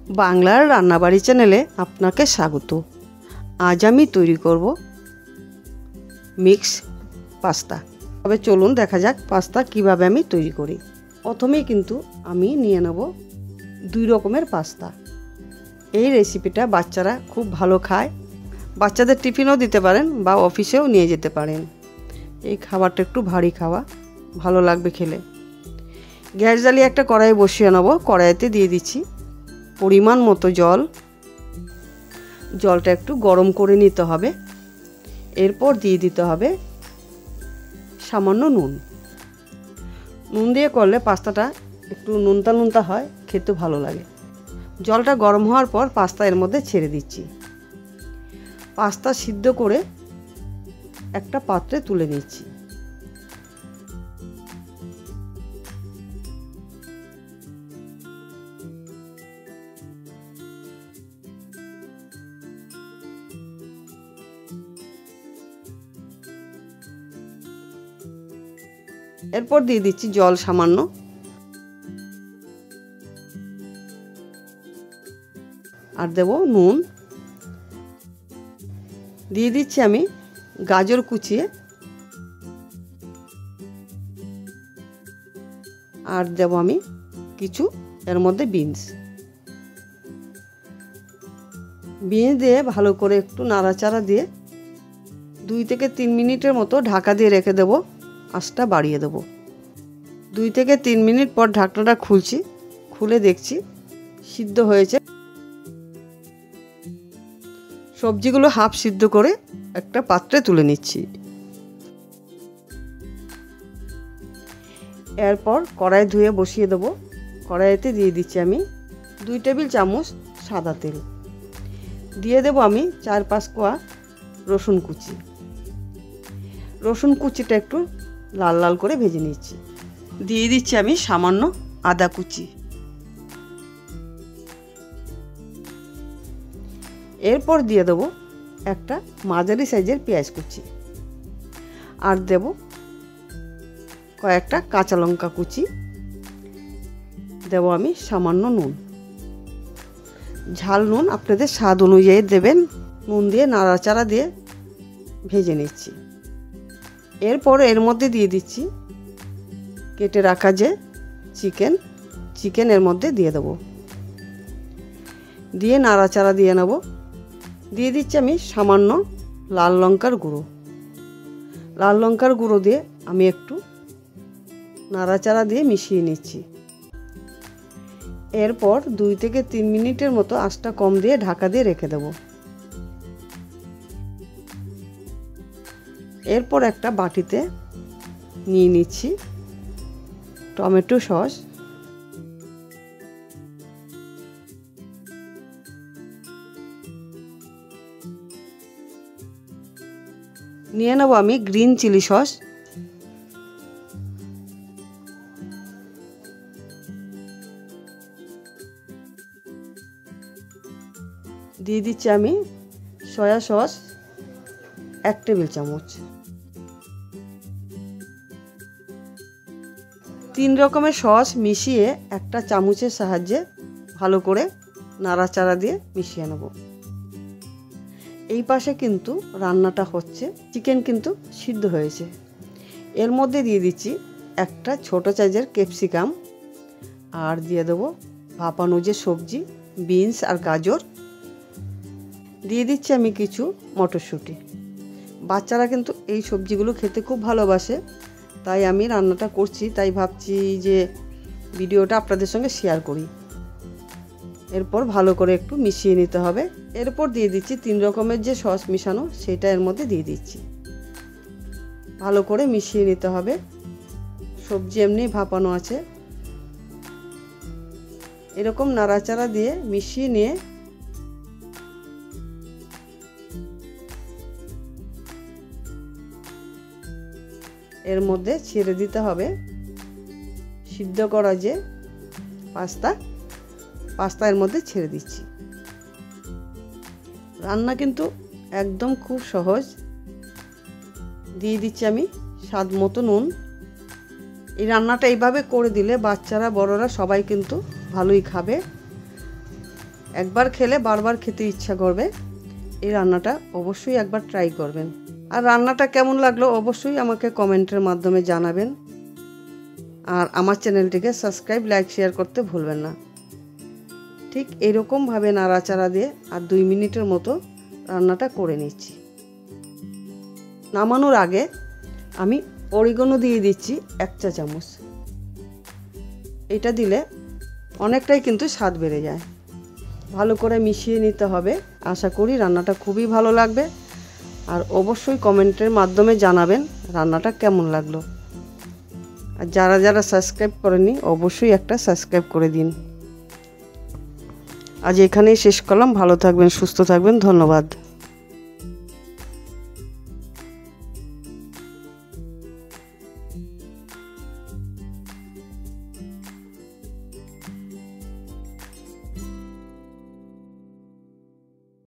বাংলার রান্নাবাড়ি চ্যানেলে আপনাকে স্বাগত। আজ আমি তৈরি করব মিক্স পাস্তা। তবে চলুন দেখা যাক পাস্তা কিভাবে আমি তৈরি করি। প্রথমেই কিন্তু আমি নিয়ে নেব 2 রকমের পাস্তা। এই রেসিপিটা বাচ্চারা খুব ভালো খায়, বাচ্চাদের টিফিনও দিতে পারেন বা অফিসেও নিয়ে যেতে পারেন। এই খাবারটা একটু ভারী খাওয়া, ভালো লাগবে খেলে। গ্যাস জ্বালিয়ে একটা কড়াই বসিয়ে নেব। কড়াইতে দিয়ে দিচ্ছি পরিমাণ মতো জল। জলটা একটু গরম করে নিতে হবে। এরপর দিয়ে দিতে হবে সামান্য নুন। নুন দিয়ে করলে পাস্তাটা একটু নুনতা নুনতা হয়, খেতে ভালো লাগে। জলটা গরম হওয়ার পর পাস্তা এর মধ্যে ছেড়ে দিচ্ছি। পাস্তা সিদ্ধ করে একটা পাত্রে তুলে নিচ্ছি। এরপর দিয়ে দিচ্ছি জল সামান্য। আর দেব নুন। দিয়ে দিচ্ছি আমি গাজর কুচিয়ে। আর দেব আমি কিছু এর মধ্যে বিনস দিয়ে ভালো করে একটু নাড়াচাড়া দিয়ে 2 থেকে 3 মিনিটের মতো ঢাকা দিয়ে রেখে দেব। আঁচটা বাড়িয়ে দেব। 2 থেকে 3 মিনিট পর ঢাকনাটা খুলছি। খুলে দেখছি সিদ্ধ হয়েছে। সবজিগুলো হাফ সিদ্ধ করে একটা পাত্রে তুলে নিচ্ছি। এরপর কড়াই ধুয়ে বসিয়ে দেব। কড়াইতে দিয়ে দিচ্ছি আমি 2 টেবিল চামচ সাদা তেল। দিয়ে দেব আমি 4-5 কোয়া রসুন কুচি। রসুন কুচিটা একটু লাল লাল করে ভেজে নিচ্ছি। দিয়ে দিচ্ছি আমি সামান্য আদা কুচি। এরপর দিয়ে দেব একটা মাঝারি সাইজের পেঁয়াজ কুচি। আর দেব কয়েকটা কাঁচা লঙ্কা কুচি। দেব আমি সামান্য নুন। ঝাল নুন আপনাদের স্বাদ অনুযায়ী দেবেন। নুন দিয়ে নাড়াচাড়া দিয়ে ভেজে নিচ্ছি। এরপর এর মধ্যে দিয়ে দিচ্ছি কেটে রাখা যে চিকেন এর মধ্যে দিয়ে দেব। দিয়ে নাড়াচাড়া দিয়ে নেব। দিয়ে দিচ্ছি আমি সামান্য লাল লঙ্কার গুঁড়ো। লাল লঙ্কার গুঁড়ো দিয়ে আমি একটু নাড়াচাড়া দিয়ে মিশিয়ে নিচ্ছি। এরপর 2 থেকে 3 মিনিটের মতো আঁচটা কম দিয়ে ঢাকা দিয়ে রেখে দেব। এরপর একটা বাটিতে নিয়ে নিচ্ছি টমেটো সস। নিয়ে নেব আমি গ্রিন চিলি সস। দিয়ে দিচ্ছি আমি সয়া সস 1 টেবিল চামচ। 3 রকমের সস মিশিয়ে একটা চামচের সাহায্যে ভালো করে নাড়াচাড়া দিয়ে মিশিয়ে নেব। এই পাশে কিন্তু রান্নাটা হচ্ছে, চিকেন কিন্তু সিদ্ধ হয়েছে। এর মধ্যে দিয়ে দিচ্ছি একটা ছোট সাইজের ক্যাপসিকাম। আর দিয়ে দেব ভাপানো যে সবজি বিনস আর গাজর। দিয়ে দিচ্ছি আমি কিছু মটরশুঁটি। বাচ্চারা কিন্তু এই সবজিগুলো খেতে খুব ভালোবাসে, তাই আমি রান্নাটা করছি। তাই ভাবছি যে ভিডিওটা আপনাদের সঙ্গে শেয়ার করি। এরপর ভালো করে একটু মিশিয়ে নিতে হবে। এরপর দিয়ে দিচ্ছি 3 রকমের যে সস মিশানো, সেটা এর মধ্যে দিয়ে দিচ্ছি। ভালো করে মিশিয়ে নিতে হবে। সবজি এমনি ভাপানো আছে। এরকম নাড়াচাড়া দিয়ে মিশিয়ে নিয়ে এর মধ্যে ছেড়ে দিতে হবে সিদ্ধ করা যে পাস্তা এর মধ্যে ছেড়ে দিচ্ছি। রান্না কিন্তু একদম খুব সহজ। দিয়ে দিচ্ছি আমি স্বাদ মতো নুন। এই রান্নাটা এইভাবে করে দিলে বাচ্চারা বড়রা সবাই কিন্তু ভালোই খাবে। একবার খেলে বারবার খেতে ইচ্ছা করবে। এই রান্নাটা অবশ্যই একবার ট্রাই করবেন। আর রান্নাটা কেমন লাগলো অবশ্যই আমাকে কমেন্টের মাধ্যমে জানাবেন। আর আমার চ্যানেলটিকে সাবস্ক্রাইব, লাইক, শেয়ার করতে ভুলবেন না। ঠিক এরকমভাবে নাড়াচাড়া দিয়ে আর 2 মিনিটের মতো রান্নাটা করে নিচ্ছি। নামানোর আগে আমি অরিগানো দিয়ে দিচ্ছি 1 চা চামচ। এটা দিলে অনেকটাই কিন্তু স্বাদ বেড়ে যায়। ভালো করে মিশিয়ে নিতে হবে। আশা করি রান্নাটা খুবই ভালো লাগবে। আর অবশ্যই কমেন্টের মাধ্যমে জানাবেন রান্নাটা কেমন লাগলো। আর যারা যারা সাবস্ক্রাইব করেননি অবশ্যই একটা সাবস্ক্রাইব করে দিন। আজ এখানেই শেষ করলাম। ভালো থাকবেন, সুস্থ থাকবেন। ধন্যবাদ।